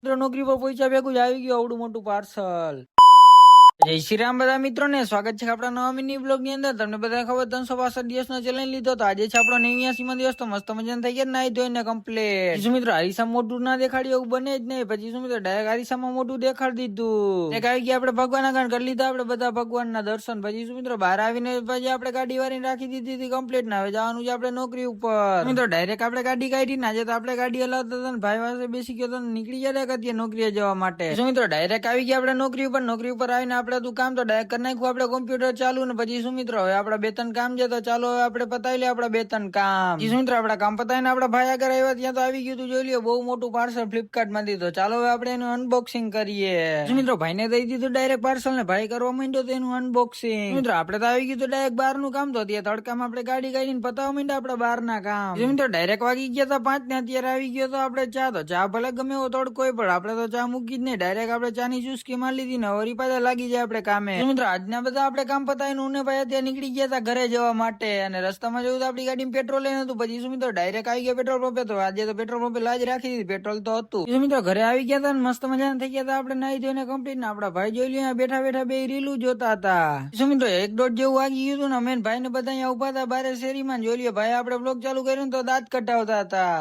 મિત્રો નોકરી પર પહોંચ્યા ભેગું જ આવી ગયું આવડું મોટું પાર્સલ. જય શ્રી રામ બધા મિત્રોને સ્વાગત છે આપણા નવા મિની બ્લોગ ની અંદર. તમને બધા ખબર 365 દિવસનો ચેલેન્જ લીધો તો આજે છે આપણો 89મો દિવસ. તો મસ્ત મજાનું થઈ ગયા નાઈ ધોઈને કમ્પ્લીટ. શું મિત્રો હરીસામાં મોઢું ના દેખાડ્યું એવું બને જ નહીં. પછી શું મિત્રો ડાયરેક્ટ હરીસામાં મોઢું દેખાડી દીધું. એક આવી ગયા આપણે ભગવાનના ગાન કરી લીધા આપણે બધા ભગવાનના દર્શન. પછી શું મિત્રો બહાર આવીને પછી આપણે ગાડી વાળીને રાખી દીધી હતી કમ્પ્લીટ. ને હવે જવાનું છે આપણે નોકરી ઉપર. મિત્રો ડાયરેક્ટ આપણે ગાડી કાઢી ના તો આપણે ગાડી હલાવતા હતા ને ભાઈ પાસે બેસી ગયો તો નીકળી ગયા હતા નોકરીએ જવા માટે. શું મિત્રો ડાયરેક્ટ આવી ગયા આપણે નોકરી ઉપર આવીને આપણે તું કામ તો ડાયરેક્ટ કરી નાખ્યું આપણે કોમ્પ્યુટર ચાલુ. ને પછી શું મિત્રો હવે આપડા 2-3 કામ છે તો ચાલો હવે આપણે પતાવી લે આપડા 2-3 કામ. શું મિત્રો આપડા કામ પતાવીને આપડા ભાઈ આગળ આવ્યા ત્યાં તો આવી ગયું તું જોઈ લ્યો બહુ મોટું પાર્સલ ફ્લિપકાર્ટ માંથી. તો ચાલો હવે આપણે એનું અનબોક્સિંગ કરીએ. શું મિત્રો ભાઈને દઈ દીધું ડાયરેક્ટ પાર્સલ ને ભાઈ કરવા માંડ્યો તો એનું અનબોક્સિંગ. મિત્રો આપણે તો આવી ગયું તો ડાયરેક્ટ બહાર નું કામ તો ત્યાં તડકામાં આપણે ગાડી કાઢીને પતાવવા માંડ્યા આપડા બહાર ના કામ. શું મિત્રો ડાયરેક્ટ વાગી ગયા હતા 5 ને અત્યારે આવી ગયો તો આપણે ચા. તો ચા ભલે ગમે એવો તડકો પણ આપણે તો ચા મૂકી જ નહીં ડાયરેક્ટ આપણે ચા ની ચુસ્કી મારી લીધી ને વળી પાછા લાગી જાય આપણે કામે. મિત્રો આજના બધા આપણે કામ પતાવીને ઉને ભાઈ ત્યાં નીકળી ગયા હતા ઘરે જવા માટે. અને રસ્તામાં જોયું તો આપણી ગાડીમાં પેટ્રોલ લઈને હતું. પછી શું મિત્રો ડાયરેક્ટ આવી ગયા પેટ્રોલ પંપે. તો આજે તો પેટ્રોલ પંપે લાજ રાખી દીધી પેટ્રોલ તો હતું. શું મિત્રો ઘરે આવી ગયા હતા ને મસ્ત મજાના થઈ ગયા હતા આપણે નાઈ ધોઈને કમ્પ્લીટ. ને આપડા ભાઈ જોઈ લ્યો બેઠા બેઠા બે રીલું જોતા હતા. શું મિત્રો 1-1.5 જેવું વાગી ગયું હતું ને અમે ભાઈ ને બધા અહીંયા ઉભા હતા બારે શેરીમાં. જોઈ લ્યો ભાઈ આપણે બ્લોગ ચાલુ કર્યું તો દાંત કટાવતા હતા.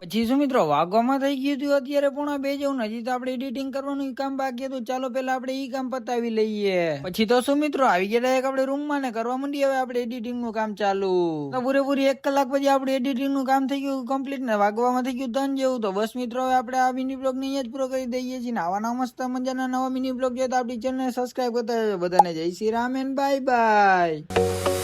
પછી શું મિત્રો વાગવામાં થઈ ગયું હતું અત્યારે 1:30 જેવું. હજી તો આપણે એડિટિંગ કરવાનું કામ બાકી હતું. ચાલો પેલા આપણે ઈ કામ પતાવી લઈએ. પછી તો શું મિત્રો આવી ગયા આપણે રૂમ માં ને કરવા માંડી હવે આપણે એડિટિંગ નું કામ ચાલુ. તો પૂરેપૂરી 1 કલાક પછી આપણે એડિટિંગ નું કામ થઈ ગયું કમ્પ્લીટ ને વાગવામાં થઈ ગયું 3 જેવું. તો બસ મિત્રો હવે આપણે આ મિની બ્લોગ ને અહીંયા જ પૂરો કરી દઈએ છીએ. આવા નવા મસ્ત મજાના નવા મિની બ્લોગ જોઈએ તો આપણી ચેનલ સબસ્ક્રાઇબ કરતા બધાને જય Shri Ram and bye bye.